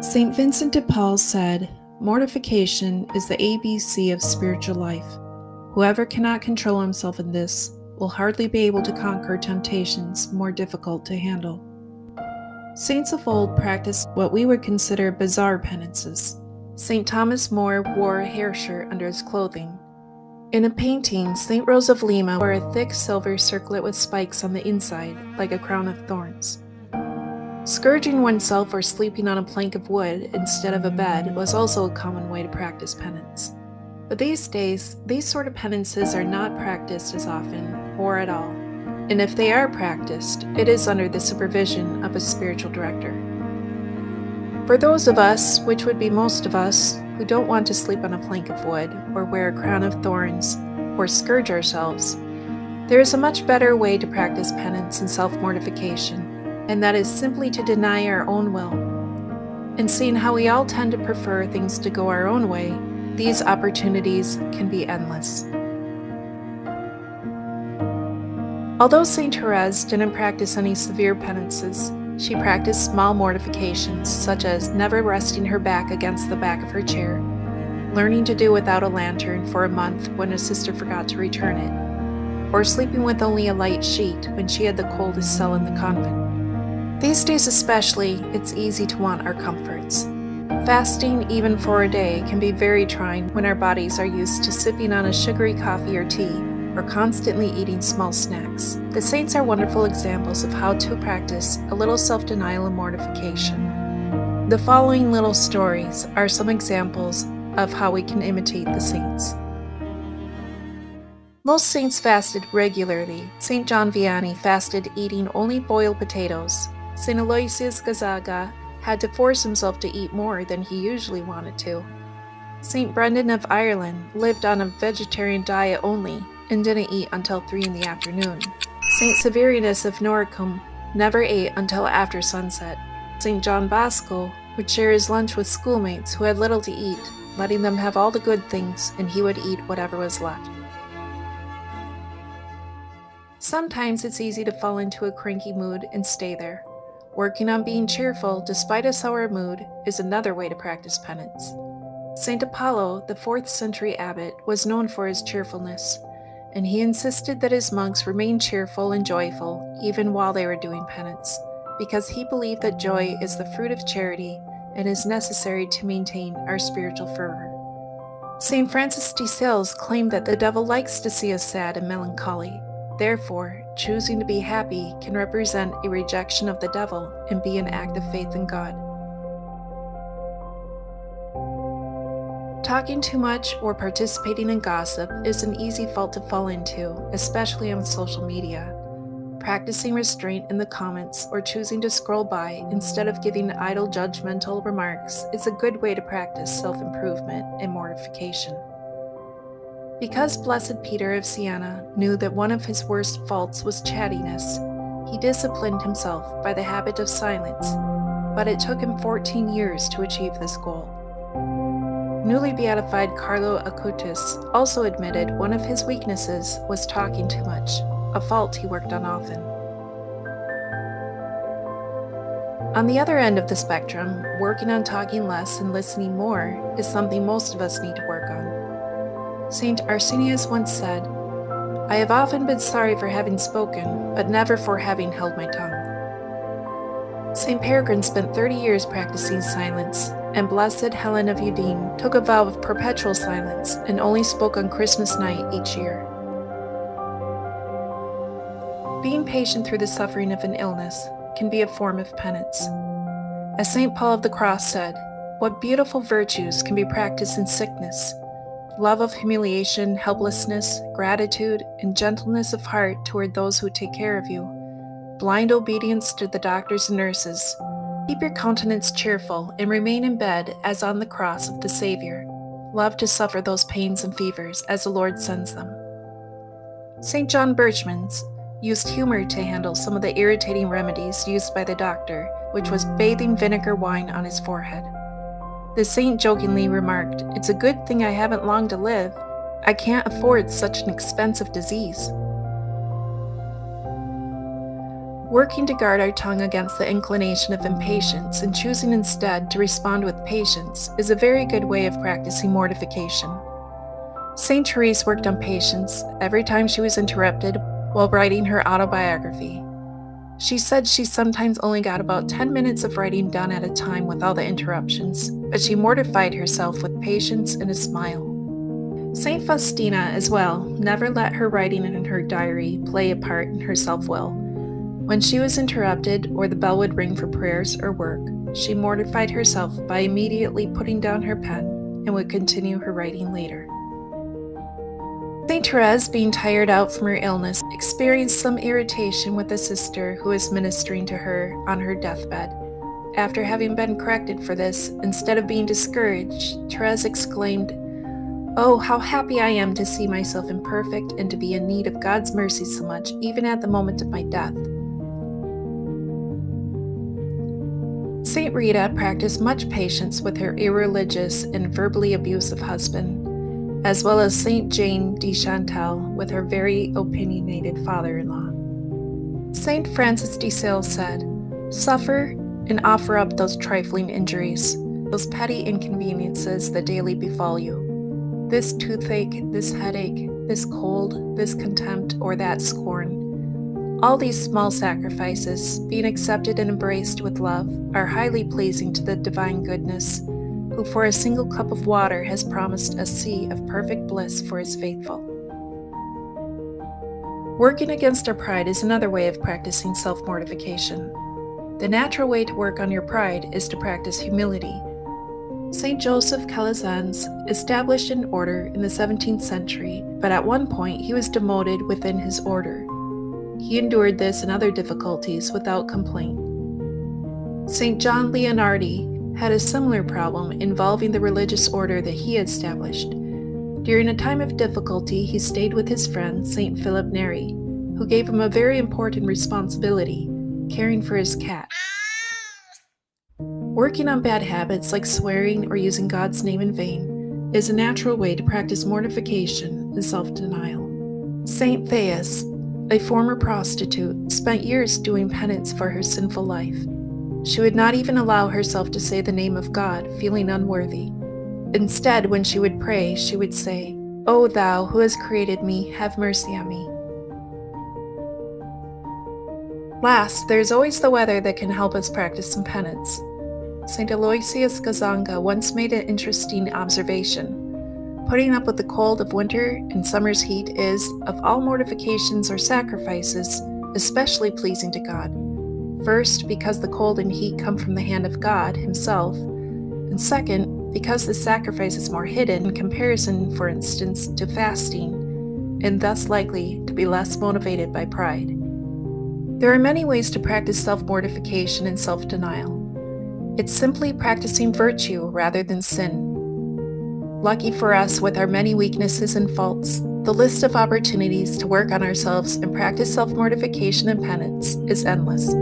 St. Vincent de Paul said, "Mortification is the ABC of spiritual life. Whoever cannot control himself in this will hardly be able to conquer temptations more difficult to handle." Saints of old practiced what we would consider bizarre penances. St. Thomas More wore a hair shirt under his clothing. In a painting, St. Rose of Lima wore a thick silver circlet with spikes on the inside, like a crown of thorns. Scourging oneself or sleeping on a plank of wood instead of a bed was also a common way to practice penance. But these days, these sort of penances are not practiced as often, or at all. And if they are practiced, it is under the supervision of a spiritual director. For those of us, which would be most of us, who don't want to sleep on a plank of wood, or wear a crown of thorns, or scourge ourselves, there is a much better way to practice penance and self-mortification, and that is simply to deny our own will. And seeing how we all tend to prefer things to go our own way, these opportunities can be endless. Although St. Therese didn't practice any severe penances, she practiced small mortifications, such as never resting her back against the back of her chair, learning to do without a lantern for a month when a sister forgot to return it, or sleeping with only a light sheet when she had the coldest cell in the convent. These days especially, it's easy to want our comforts. Fasting, even for a day, can be very trying when our bodies are used to sipping on a sugary coffee or tea, or constantly eating small snacks. The saints are wonderful examples of how to practice a little self-denial and mortification. The following little stories are some examples of how we can imitate the saints. Most saints fasted regularly. St. John Vianney fasted eating only boiled potatoes. St. Aloysius Gonzaga had to force himself to eat more than he usually wanted to. St. Brendan of Ireland lived on a vegetarian diet only and didn't eat until 3 in the afternoon. St. Severinus of Noricum never ate until after sunset. St. John Bosco would share his lunch with schoolmates who had little to eat, letting them have all the good things, and he would eat whatever was left. Sometimes it's easy to fall into a cranky mood and stay there. Working on being cheerful despite a sour mood is another way to practice penance. St. Apollo, the 4th century abbot, was known for his cheerfulness, and he insisted that his monks remain cheerful and joyful even while they were doing penance, because he believed that joy is the fruit of charity and is necessary to maintain our spiritual fervor. St. Francis de Sales claimed that the devil likes to see us sad and melancholy. Therefore, choosing to be happy can represent a rejection of the devil and be an act of faith in God. Talking too much or participating in gossip is an easy fault to fall into, especially on social media. Practicing restraint in the comments or choosing to scroll by instead of giving idle judgmental remarks is a good way to practice self-improvement and mortification. Because Blessed Peter of Siena knew that one of his worst faults was chattiness, he disciplined himself by the habit of silence, but it took him 14 years to achieve this goal. Newly beatified Carlo Acutis also admitted one of his weaknesses was talking too much, a fault he worked on often. On the other end of the spectrum, working on talking less and listening more is something most of us need to work on. St. Arsenius once said, "I have often been sorry for having spoken, but never for having held my tongue." St. Peregrine spent 30 years practicing silence, and Blessed Helen of Udine took a vow of perpetual silence and only spoke on Christmas night each year. Being patient through the suffering of an illness can be a form of penance. As St. Paul of the Cross said, "What beautiful virtues can be practiced in sickness! Love of humiliation, helplessness, gratitude, and gentleness of heart toward those who take care of you. Blind obedience to the doctors and nurses. Keep your countenance cheerful and remain in bed as on the cross of the Savior. Love to suffer those pains and fevers as the Lord sends them." St. John Birchmans used humor to handle some of the irritating remedies used by the doctor, which was bathing vinegar wine on his forehead. The saint jokingly remarked, "It's a good thing I haven't long to live. I can't afford such an expensive disease." Working to guard our tongue against the inclination of impatience and choosing instead to respond with patience is a very good way of practicing mortification. St. Therese worked on patience every time she was interrupted while writing her autobiography. She said she sometimes only got about 10 minutes of writing done at a time with all the interruptions, but she mortified herself with patience and a smile. St. Faustina, as well, never let her writing in her diary play a part in her self-will. When she was interrupted or the bell would ring for prayers or work, she mortified herself by immediately putting down her pen and would continue her writing later. St. Therese, being tired out from her illness, experienced some irritation with a sister who was ministering to her on her deathbed. After having been corrected for this, instead of being discouraged, Therese exclaimed, "Oh, how happy I am to see myself imperfect and to be in need of God's mercy so much, even at the moment of my death." St. Rita practiced much patience with her irreligious and verbally abusive husband, as well as St. Jane de Chantal with her very opinionated father-in-law. St. Francis de Sales said, "Suffer and offer up those trifling injuries, those petty inconveniences that daily befall you. This toothache, this headache, this cold, this contempt, or that scorn. All these small sacrifices, being accepted and embraced with love, are highly pleasing to the divine goodness, who for a single cup of water has promised a sea of perfect bliss for his faithful." Working against our pride is another way of practicing self-mortification. The natural way to work on your pride is to practice humility. St. Joseph Calazans established an order in the 17th century, but at one point he was demoted within his order. He endured this and other difficulties without complaint. St. John Leonardi had a similar problem involving the religious order that he had established. During a time of difficulty, he stayed with his friend St. Philip Neri, who gave him a very important responsibility, caring for his cat. Working on bad habits like swearing or using God's name in vain is a natural way to practice mortification and self-denial. St. Thais, a former prostitute, spent years doing penance for her sinful life. She would not even allow herself to say the name of God, feeling unworthy. Instead, when she would pray, she would say, "O thou who hast created me, have mercy on me." Last, there is always the weather that can help us practice some penance. St. Aloysius Gazanga once made an interesting observation. Putting up with the cold of winter and summer's heat is, of all mortifications or sacrifices, especially pleasing to God. First, because the cold and heat come from the hand of God himself, and second, because the sacrifice is more hidden in comparison, for instance, to fasting, and thus likely to be less motivated by pride. There are many ways to practice self-mortification and self-denial. It's simply practicing virtue rather than sin. Lucky for us, with our many weaknesses and faults, the list of opportunities to work on ourselves and practice self-mortification and penance is endless.